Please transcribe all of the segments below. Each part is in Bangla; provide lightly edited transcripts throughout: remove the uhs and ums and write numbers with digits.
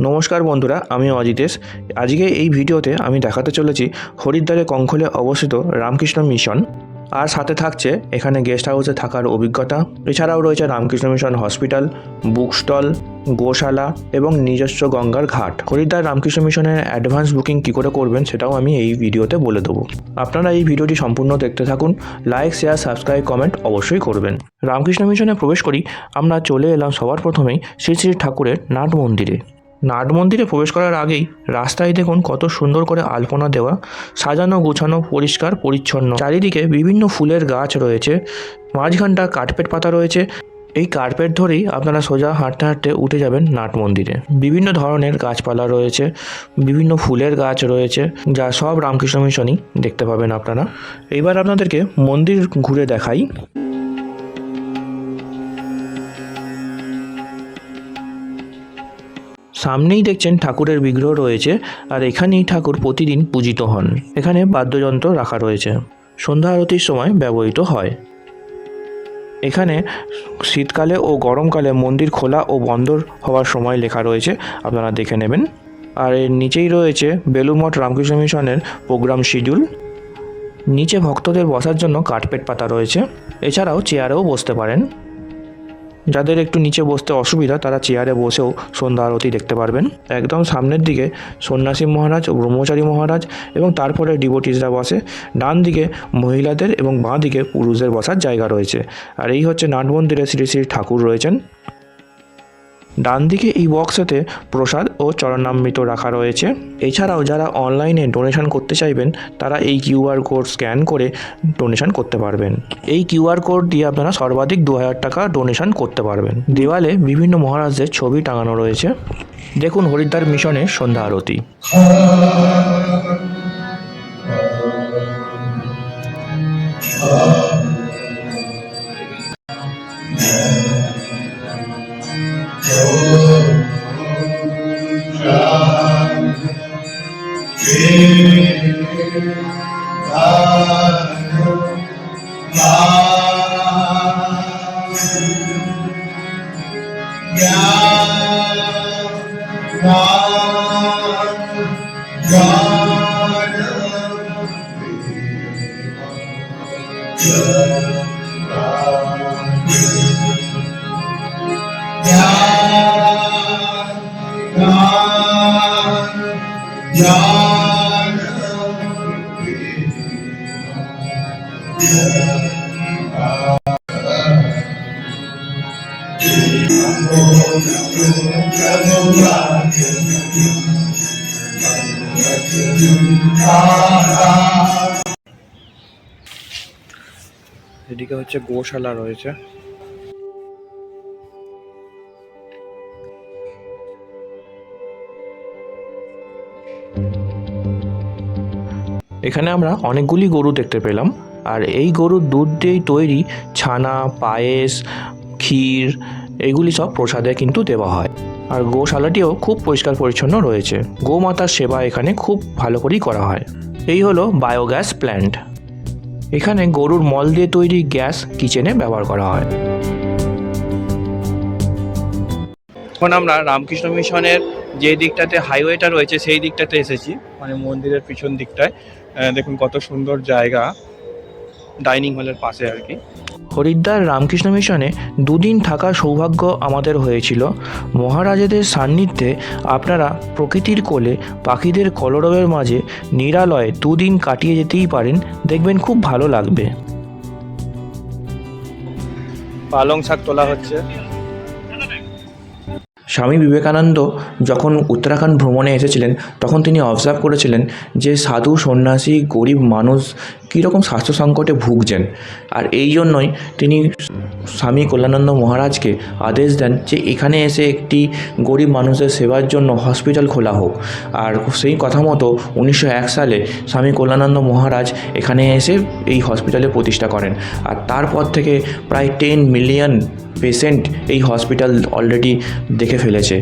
নমস্কার বন্ধুরা, আমি অজিতেশ। আজকে এই ভিডিওতে আমি দেখাতে চলেছি হরিদ্বারে কঙ্খলে অবস্থিত রামকৃষ্ণ মিশন, আর সাথে থাকছে এখানে গেস্ট হাউসে থাকার অভিজ্ঞতা। এছাড়াও রয়েছে Ramakrishna mission hospital, book stall, গোশালা এবং নিজস্ব গঙ্গার ঘাট। হরিদ্বার রামকৃষ্ণ মিশনের অ্যাডভান্স বুকিং কী করে করবেন সেটাও আমি এই ভিডিওতে বলে দেবো। আপনারা এই ভিডিওটি সম্পূর্ণ দেখতে থাকুন। লাইক, শেয়ার, সাবস্ক্রাইব, কমেন্ট অবশ্যই করবেন। রামকৃষ্ণ মিশনে প্রবেশ করি আমরা চলে এলাম সবার প্রথমেই শ্রী শ্রী ঠাকুরের নাট মন্দিরে। নাট মন্দিরে প্রবেশ করার আগেই রাস্তায় দেখুন কত সুন্দর করে আলপনা দেওয়া, সাজানো গোছানো, পরিষ্কার পরিচ্ছন্ন। চারিদিকে বিভিন্ন ফুলের গাছ রয়েছে, মাঝখানটা কার্পেট পাতা রয়েছে। এই কার্পেট ধরেই আপনারা সোজা হাঁটতে হাঁটতে উঠে যাবেন নাট মন্দিরে। বিভিন্ন ধরনের গাছপালা রয়েছে, বিভিন্ন ফুলের গাছ রয়েছে, যা সব রামকৃষ্ণ মিশনই দেখতে পাবেন আপনারা। এইবার আপনাদেরকে মন্দির ঘুরে দেখাই। সামনেই দেখছেন ঠাকুরের বিগ্রহ রয়েছে, আর এখানেই ঠাকুর প্রতিদিন পূজিত হন। এখানে বাদ্যযন্ত্র রাখা রয়েছে, সন্ধ্যা আরতির সময় ব্যবহৃত হয়। এখানে শীতকালে ও গরমকালে মন্দির খোলা ও বন্ধ হওয়ার সময় লেখা রয়েছে, আপনারা দেখে নেবেন। আর এর নিচেই রয়েছে বেলুড়মঠ রামকৃষ্ণ মিশনের প্রোগ্রাম শিডিউল। নিচে ভক্তদের বসার জন্য কার্পেট পাতা রয়েছে, এছাড়াও চেয়ারেও বসতে পারেন। যাদের একটু নিচে বসতে অসুবিধা তারা চেয়ারে বসেও সন্ধ্যা আরতি দেখতে পারবেন। একদম সামনের দিকে সন্ন্যাসী মহারাজ ও ব্রহ্মচারী মহারাজ এবং তারপরে ডিভোটিসরা বসে। ডান দিকে মহিলাদের এবং বাঁ দিকে পুরুষদের বসার জায়গা রয়েছে। আর এই হচ্ছে নাট মন্দিরে শ্রী শ্রী ঠাকুর রয়েছেন। ডান দিকে এই বক্সেতে প্রসাদ ও চরণামৃত রাখা রয়েছে। এছাড়াও যারা অনলাইনে ডোনেশন করতে চাইবেন তারা এই কিউআর কোড স্ক্যান করে ডোনেশন করতে পারবেন। এই কিউআর কোড দিয়ে আপনারা সর্বাধিক 2000 টাকা ডোনেশন করতে পারবেন। দেওয়ালে বিভিন্ন মহারাজদের ছবি টাঙানো রয়েছে। দেখুন হরিদ্বার মিশনের সন্ধ্যা আরতি। এদিকে হচ্ছে গোশালা রয়েছে। এখানে আমরা অনেকগুলি গরু দেখতে পেলাম, আর এই গরুর দুধ দিয়েই তৈরি ছানা, পায়েস, ক্ষীর এগুলি সব প্রসাদে কিন্তু দেওয়া হয়। আর গোশালাটিও খুব পরিষ্কার পরিচ্ছন্ন রয়েছে। গোমাতার সেবা এখানে খুব ভালো করেই করা হয়। এই হলো বায়োগ্যাস প্ল্যান্ট। এখানে গরুর মল দিয়ে তৈরি গ্যাস কিচেনে ব্যবহার করা হয়। এখন আমরা রামকৃষ্ণ মিশনের যে দিকটাতে হাইওয়েটা রয়েছে সেই দিকটাতে এসেছি, মানে মন্দিরের পিছন দিকটায়। দেখুন কত সুন্দর জায়গা, ডাইনিং হলের পাশে আর কি। হরিদ্বার রামকৃষ্ণ মিশনে দুদিন থাকার সৌভাগ্য আমাদের হয়েছিল। মহারাজাদের সান্নিধ্যে আপনারা প্রকৃতির কোলে পাখিদের কলরবের মাঝে নিরালয়ে দুদিন কাটিয়ে যেতেই পারেন, দেখবেন খুব ভালো লাগবে। পালং শাক তোলা হচ্ছে। স্বামী বিবেকানন্দ যখন উত্তরাখণ্ড ভ্রমণে এসেছিলেন তখন তিনি অবজার্ভ করেছিলেন যে সাধু, সন্ন্যাসী, গরিব মানুষ কীরকম স্বাস্থ্য সংকটে ভুগছেন। আর এই জন্যই তিনি স্বামী কল্যাণানন্দ মহারাজকে আদেশ দেন যে এখানে এসে একটি গরিব মানুষের সেবার জন্য হসপিটাল খোলা হোক। আর সেই কথা মতো 1901 সালে স্বামী কল্যাণানন্দ মহারাজ এখানে এসে এই হসপিটালে প্রতিষ্ঠা করেন। আর তারপর থেকে প্রায় 10 মিলিয়ন পেশেন্ট এই হসপিটাল অলরেডি দেখে ফেলেছে।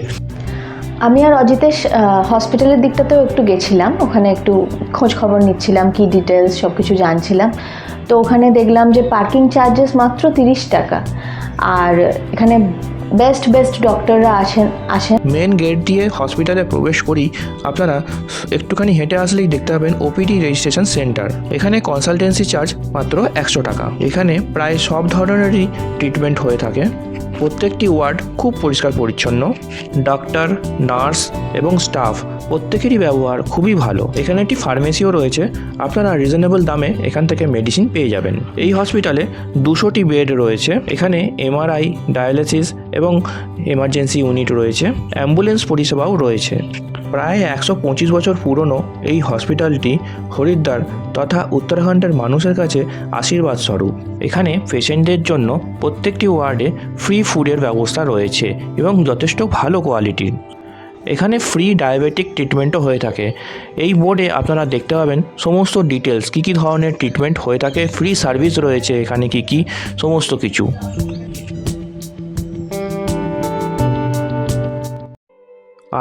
আমি আর অজিতেশ হসপিটালের দিকটাতেও একটু গেছিলাম, ওখানে একটু খোঁজ খবর নিচ্ছিলাম, কি ডিটেলস সব কিছু জানছিলাম। তো ওখানে দেখলাম যে পার্কিং চার্জেস মাত্র 30 টাকা, আর এখানে বেস্ট ডক্টররা আসেন। মেন গেট দিয়ে হসপিটালে প্রবেশ করি আপনারা একটুখানি হেঁটে আসলেই দেখতে পাবেন ওপিডি রেজিস্ট্রেশন সেন্টার। এখানে কনসালটেন্সি চার্জ মাত্র 100 টাকা। এখানে প্রায় সব ধরনেরই ট্রিটমেন্ট হয়ে থাকে। প্রত্যেকটি ওয়ার্ড খুব পরিষ্কার পরিচ্ছন্ন। ডাক্তার, নার্স এবং স্টাফ প্রত্যেকেরই ব্যবহার খুবই ভালো। এখানে একটি ফার্মেসিও রয়েছে, আপনারা রিজনেবল দামে এখান থেকে মেডিসিন পেয়ে যাবেন। এই হসপিটালে 200টি বেড রয়েছে। এখানে এমআরআই, ডায়ালিসিস এবং এমার্জেন্সি ইউনিট রয়েছে। অ্যাম্বুলেন্স পরিষেবাও রয়েছে। প্রায় 125 বছর পুরনো এই হসপিটালটি হরিদ্বার তথা উত্তরাখণ্ডের মানুষের কাছে আশীর্বাদ স্বরূপ। এখানে পেশেন্টদের জন্য প্রত্যেকটি ওয়ার্ডে ফ্রি ফুডের ব্যবস্থা রয়েছে এবং যথেষ্ট ভালো কোয়ালিটির। এখানে ফ্রি ডায়াবেটিক ট্রিটমেন্টও হয়ে থাকে। এই বোর্ডে আপনারা দেখতে পাবেন সমস্ত ডিটেলস, কী কী ধরনের ট্রিটমেন্ট হয়ে থাকে, ফ্রি সার্ভিস রয়েছে এখানে কী সমস্ত কিছু।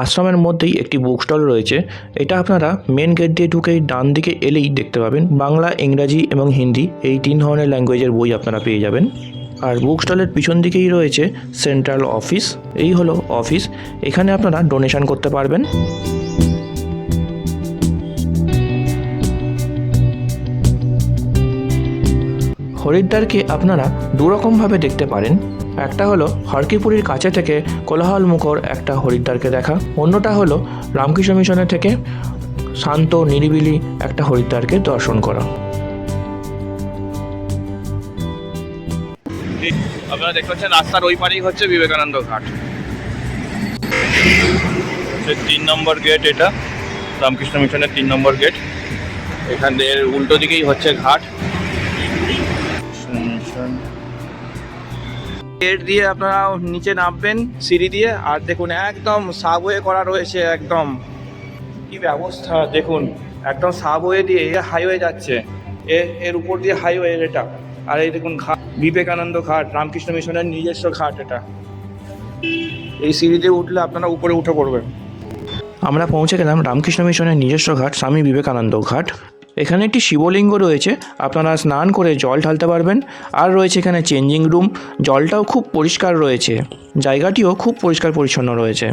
আশ্রমের মধ্যেই একটি বুক স্টল রয়েছে। এটা আপনারা মেন গেট দিয়ে ঢুকেই ডান দিকে এলেই দেখতে পাবেন। বাংলা, ইংরাজি এবং হিন্দি এই 3 ধরনের ল্যাঙ্গুয়েজের বই আপনারা পেয়ে যাবেন। আর বুক স্টলের পিছন দিকেই রয়েছে সেন্ট্রাল অফিস। এই হলো অফিস, এখানে আপনারা ডোনেশন করতে পারবেন। হরিদ্বারকে আপনারা দুরকমভাবে দেখতে পারেন। একটা হলো হরকিপুরির কাছে থেকে কোলাহল মুখর একটা হরিদ্বারকে দেখা, অন্যটা হলো রামকৃষ্ণ মিশনের থেকে শান্ত নিরিবিলি একটা হরিদ্বারকে দর্শন করা। আপনারা দেখতে পাচ্ছেন রাস্তার ওই পারেই হচ্ছে বিবেকানন্দ ঘাট। 3 নম্বর গেট, এটা রামকৃষ্ণ মিশনের 3 নম্বর গেট। এখানে উল্টো দিকেই হচ্ছে ঘাট। গেট দিয়ে আপনারা নিচে নামবেন সিঁড়ি দিয়ে, আর দেখুন একদম সাবওয়ে করা রয়েছে। একদম কি ব্যবস্থা দেখুন, একদম সাবওয়ে দিয়ে হাইওয়ে যাচ্ছে, এর উপর দিয়ে হাইওয়ে এটা। আর এই দেখুন ঘাট, বিবেকানন্দ ঘাট, রামকৃষ্ণ মিশনের নিজস্ব ঘাট এটা। এই সিঁড়িতে উঠলে আপনারা উপরে উঠে পড়বেন। আমরা পৌঁছে গেলাম রামকৃষ্ণ মিশনের নিজস্ব ঘাট, স্বামী বিবেকানন্দ ঘাট। এখানে একটি শিবলিঙ্গ রয়েছে, আপনারা স্নান করে জল ঢালতে পারবেন। আর রয়েছে এখানে চেঞ্জিং রুম, জলটাও খুব পরিষ্কার রয়েছে, জায়গাটিও খুব পরিষ্কার পরিচ্ছন্ন রয়েছে।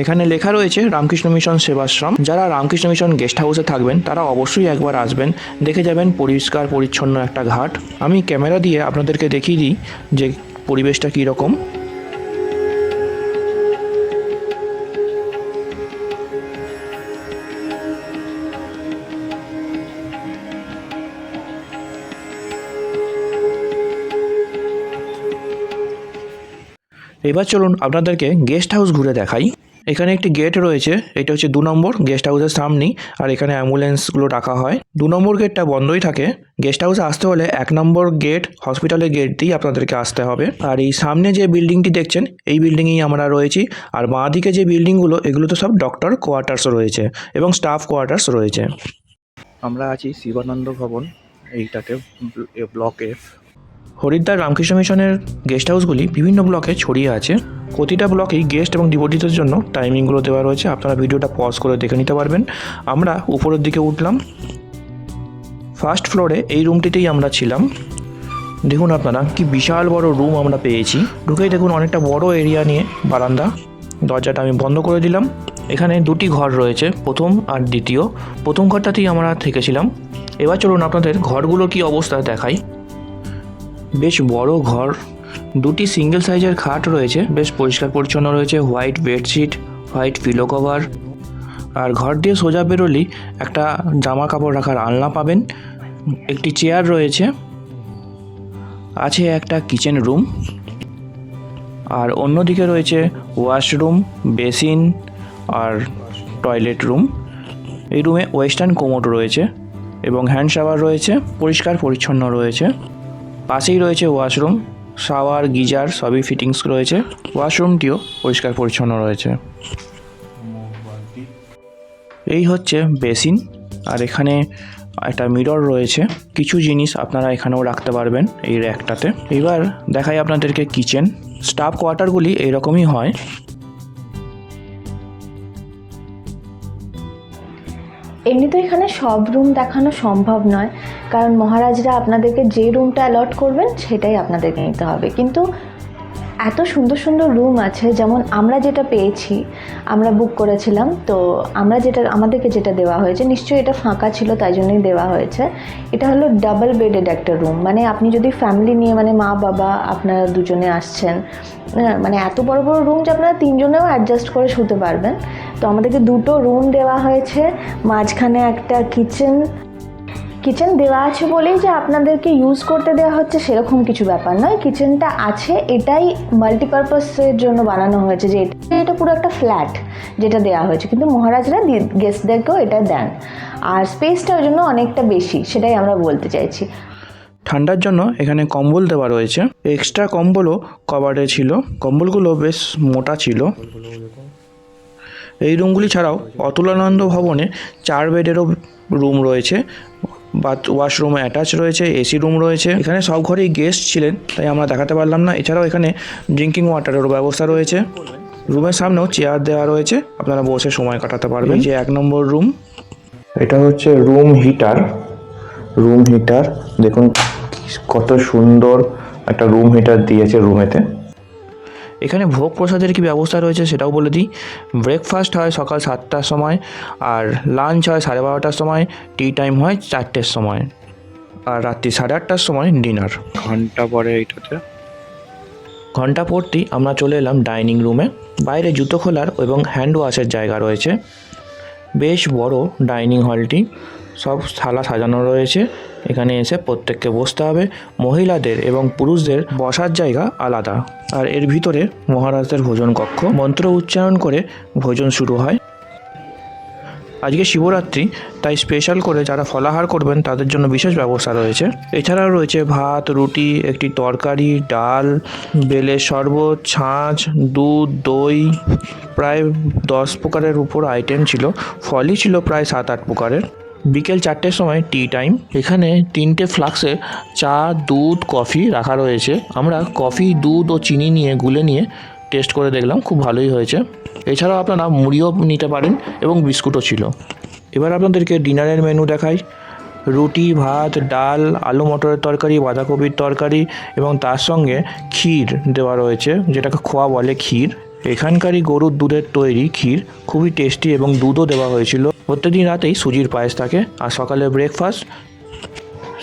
এখানে লেখা রয়েছে রামকৃষ্ণ মিশন সেবাশ্রম। যারা রামকৃষ্ণ মিশন গেস্ট হাউসে থাকবেন তারা অবশ্যই একবার আসবেন, দেখে যাবেন পরিষ্কার পরিচ্ছন্ন একটা ঘাট। আমি ক্যামেরা দিয়ে আপনাদেরকে দেখিয়ে দিই যে পরিবেশটা কীরকম। এবার চলুন আপনাদেরকে গেস্ট হাউস ঘুরে দেখাই। এখানে একটি গেট রয়েছে, এটা হচ্ছে 2 নম্বর গেস্ট হাউসের সামনেই। আর এখানে অ্যাম্বুলেন্সগুলো রাখা হয়। 2 নম্বর গেটটা বন্ধই থাকে। গেস্ট হাউসে আসতে হলে 1 নম্বর গেট হসপিটালের গেট দিয়েই আপনাদেরকে আসতে হবে। আর এই সামনে যে বিল্ডিংটি দেখছেন এই বিল্ডিংয়েই আমরা রয়েছি। আর বাঁ দিকে যে বিল্ডিংগুলো এগুলো তো সব ডক্টর কোয়ার্টার্স রয়েছে এবং স্টাফ কোয়ার্টার্স রয়েছে। আমরা আছি শিবানন্দ ভবন, এইটাতে ব্লকে। হরিদ্বার রামকৃষ্ণ মিশনের গেস্ট হাউসগুলি বিভিন্ন ব্লকে ছড়িয়ে আছে। প্রতিটা ব্লকেই গেস্ট এবং ডিভোটিদের জন্য টাইমিংগুলো দেওয়া রয়েছে, আপনারা ভিডিওটা পজ করে দেখে নিতে পারবেন। আমরা উপরের দিকে উঠলাম, ফার্স্ট ফ্লোরে এই রুমটিতেই আমরা ছিলাম। দেখুন আপনারা কি বিশাল বড় রুম আমরা পেয়েছি। ঢুকেই দেখুন অনেকটা বড় এরিয়া নিয়ে বারান্দা। দরজাটা আমি বন্ধ করে দিলাম। এখানে 2টি ঘর রয়েছে, প্রথম আর দ্বিতীয়। প্রথম ঘরটাতেই আমরা থেকেছিলাম। এবার চলুন আপনাদের ঘরগুলোর কি অবস্থা দেখাই। বেশ বড় ঘর, 2টি সিঙ্গেল সাইজের খাট রয়েছে, বেশ পরিষ্কার পরিচ্ছন্ন রয়েছে। White bedsheet, white pillow cover. আর ঘর দিয়ে সোজা বেরোলেই একটা জামা কাপড় রাখার আলনা পাবেন। একটি চেয়ার রয়েছে, আছে একটা কিচেন রুম। আর অন্যদিকে রয়েছে ওয়াশরুম, বেসিন আর টয়লেট রুম। এই রুমে ওয়েস্টার্ন কোমোড রয়েছে এবং হ্যান্ড শাওয়ার রয়েছে, পরিষ্কার পরিচ্ছন্ন রয়েছে। পাশেই রয়েছে ওয়াশরুম, শাওয়ার, গিজার সবই ফিটিংস রয়েছে। ওয়াশরুমটিও পরিষ্কার পরিচ্ছন্ন রয়েছে। এই হচ্ছে বেসিন, আর এখানে একটা মিরর রয়েছে। কিছু জিনিস আপনারা এখানেও রাখতে পারবেন এই র্যাকটাতে। এবার দেখাই আপনাদেরকে কিচেন। স্টাফ কোয়ার্টারগুলি এইরকমই হয়। এমনি তো এখানে সব রুম দেখানো সম্ভব নয়, কারণ মহারাজরা আপনাদেরকে যে রুমটা অ্যালট করবেন সেটাই আপনাদেরকে নিতে হবে। কিন্তু এত সুন্দর সুন্দর রুম আছে, যেমন আমরা যেটা পেয়েছি, আমরা বুক করেছিলাম, তো আমাদেরকে যেটা দেওয়া হয়েছে, নিশ্চয়ই এটা ফাঁকা ছিল তাই জন্যই দেওয়া হয়েছে। এটা হলো ডাবল বেডেড একটা রুম, মানে আপনি যদি ফ্যামিলি নিয়ে, মানে মা বাবা আপনারা দুজনে আসছেন, মানে এত বড় বড় রুম যে আপনারা তিনজনেও অ্যাডজাস্ট করে শুতে পারবেন। তো আমাদেরকে দুটো রুম দেওয়া হয়েছে, মাঝখানে একটা কিচেন দেওয়া আছে বলেই যে আপনাদেরকে ইউজ করতে দেওয়া হচ্ছে সেরকম কিছু ব্যাপার নয়। কিচেনটা আছে, এটাই মাল্টিপারপাসের জন্য বানানো হয়েছে, যে এটা পুরো একটা ফ্ল্যাট যেটা দেওয়া হয়েছে, কিন্তু মহারাজরা গেস্টদেরকেও এটা দেন, আর স্পেসটা ওই জন্য অনেকটা বেশি, সেটাই আমরা বলতে চাইছি। ঠান্ডার জন্য এখানে কম্বল দেওয়া রয়েছে, এক্সট্রা কম্বলও কভারে ছিল। কম্বলগুলো বেশ মোটা ছিল। এই রুমগুলি ছাড়াও অতুলানন্দ ভবনে 4 বেডেরও রুম রয়েছে, ওয়াশরুম অ্যাটাচ রয়েছে, এসি রুম রয়েছে। এখানে সব ঘরেই গেস্ট ছিলেন তাই আমরা দেখাতে পারলাম না। এছাড়াও এখানে ড্রিঙ্কিং ওয়াটারেরও ব্যবস্থা রয়েছে। রুমের সামনেও চেয়ার দেওয়া রয়েছে, আপনারা বসে সময় কাটাতে পারবেন। যে 1 নম্বর রুম, এটা হচ্ছে রুম হিটার। দেখুন কত সুন্দর একটা রুম হিটার দিয়েছে রুমেতে। এখানে ভোগ প্রসাদের কি ব্যবস্থা রয়েছে সেটাও বলে দিই। ব্রেকফাস্ট হয় সকাল 7টার সময়, আর লাঞ্চ হয় 12:30টার সময়, টি টাইম হয় 4টের সময়, আর রাত্রি 8:30টার সময় ডিনার। ঘন্টা পরে এইটাতে ঘন্টা পড়তেই আমরা চলে এলাম ডাইনিং রুমে। বাইরে জুতো খোলার এবং হ্যান্ড ওয়াশের জায়গা রয়েছে। বেশ বড় ডাইনিং হলটি, সব থালা সাজানো রয়েছে। এখানে এসে প্রত্যেককে বসতে হবে। মহিলাদের এবং পুরুষদের বসার জায়গা আলাদা। আর এর ভিতরে মহারাজদের ভোজন কক্ষ। মন্ত্র উচ্চারণ করে ভোজন শুরু হয়। আজকে শিবরাত্রি, তাই স্পেশাল করে যারা ফলাহার করবেন তাদের জন্য বিশেষ ব্যবস্থা রয়েছে। এছাড়াও রয়েছে ভাত, রুটি, একটি তরকারি, ডাল, বেলের শরবত, ছাঁচ, দুধ, দই। প্রায় 10 প্রকারের উপর আইটেম ছিল। ফলই ছিল প্রায় 7-8 প্রকারের। বিকেল 4টের সময় টি টাইম। এখানে 3টে ফ্লাক্সে চা, দুধ, কফি রাখা রয়েছে। আমরা কফি, দুধ ও চিনি গুলে নিয়ে টেস্ট করে দেখলাম, খুব ভালোই হয়েছে। এছাড়াও আপনারা মুড়িও নিতে পারেন এবং বিস্কুটও ছিল। এবার আপনাদেরকে ডিনারের মেনু দেখাই। রুটি, ভাত, ডাল, আলু মটরের তরকারি, বাঁধাকপির তরকারি এবং তার সঙ্গে ক্ষীর দেওয়া রয়েছে, যেটাকে খোয়া বলে ক্ষীর। এখানকারই গরুর দুধের তৈরি ক্ষীর, খুবই টেস্টি, এবং দুধও দেওয়া হয়েছিল। প্রত্যেকদিন রাতেই সুজির পায়েস থাকে, আর সকালে ব্রেকফাস্ট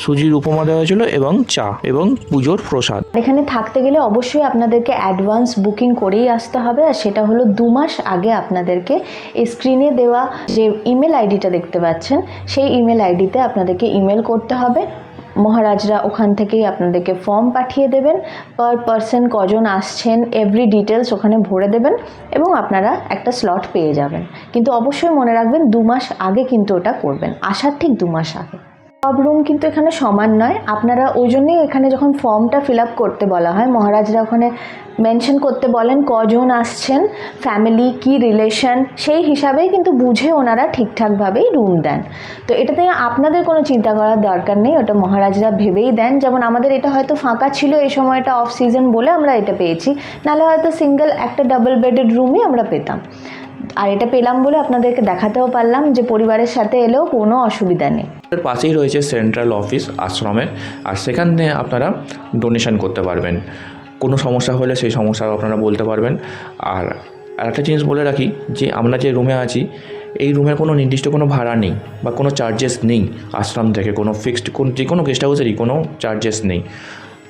সুজির উপমা দেওয়া হয়েছিল এবং চা এবং পুজোর প্রসাদ। এখানে থাকতে গেলে অবশ্যই আপনাদেরকে অ্যাডভান্স বুকিং করেই আসতে হবে, আর সেটা হলো 2 মাস আগে আপনাদেরকে এই স্ক্রিনে দেওয়া যে ইমেল আইডিটা দেখতে পাচ্ছেন, সেই ইমেল আইডিতে আপনাদেরকে ইমেল করতে হবে। মহারাজরা ওখান থেকেই আপনাদেরকে ফর্ম পাঠিয়ে দেবেন, পার পারসন কজন আসছেন এভরি ডিটেলস ওখানে ভরে দেবেন, এবং আপনারা একটা স্লট পেয়ে যাবেন। কিন্তু অবশ্যই মনে রাখবেন 2 মাস আগে কিন্তু ওটা করবেন, আসার ঠিক 2 মাস আগে। সব রুম কিন্তু এখানে সমান নয়, আপনারা ওই জন্যই এখানে যখন ফর্মটা ফিল আপ করতে বলা হয়, মহারাজরা ওখানে মেনশন করতে বলেন কজন আসছেন, ফ্যামিলি, কি রিলেশন, সেই হিসাবেই কিন্তু বুঝে ওনারা ঠিকঠাকভাবেই রুম দেন। তো এটাতে আপনাদের কোনো চিন্তা করার দরকার নেই, ওটা মহারাজরা ভেবেই দেন। যেমন আমাদের এটা হয়তো ফাঁকা ছিল এই সময়টা, অফ সিজন বলে আমরা এটা পেয়েছি, নাহলে হয়তো সিঙ্গেল একটা ডাবল বেডেড রুমই আমরা পেতাম। আর এটা পেলাম বলে আপনাদেরকে দেখাতেও পারলাম যে পরিবারের সাথে এলেও কোনো অসুবিধা নেই। এর পাশেই রয়েছে সেন্ট্রাল অফিস আশ্রমের, আর সেখানে আপনারা ডোনেশন করতে পারবেন। কোনো সমস্যা হলে সেই সমস্যাও আপনারা বলতে পারবেন। আর একটা জিনিস বলে রাখি, যে আমরা যে রুমে আছি, এই রুমের কোনো নির্দিষ্ট কোনো ভাড়া নেই বা কোনো চার্জেস নেই আশ্রম থেকে, কোনো ফিক্সড যে কোনো গেস্ট হাউসেরই কোনো চার্জেস নেই।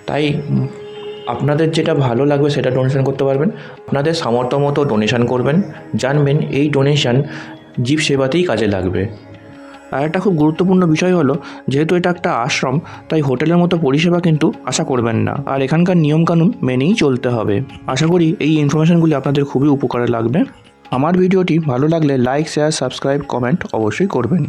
তাই আপনাদের যেটা ভালো লাগবে সেটা ডোনেশন করতে পারবেন। আপনাদের সামর্থ্য মতো ডোনেশন করবেন, জানবেন এই ডোনেশন জীব সেবাতেই কাজে লাগবে। আর একটা খুব গুরুত্বপূর্ণ বিষয় হলো, যেহেতু এটা একটা আশ্রম, তাই হোটেলের মতো পরিষেবা কিন্তু আশা করবেন না, আর এখানকার নিয়মকানুন মেনেই চলতে হবে। আশা করি এই ইনফরমেশনগুলি আপনাদের খুবই উপকারে লাগবে। আমার ভিডিওটি ভালো লাগলে লাইক শেয়ার সাবস্ক্রাইব কমেন্ট অবশ্যই করবেন।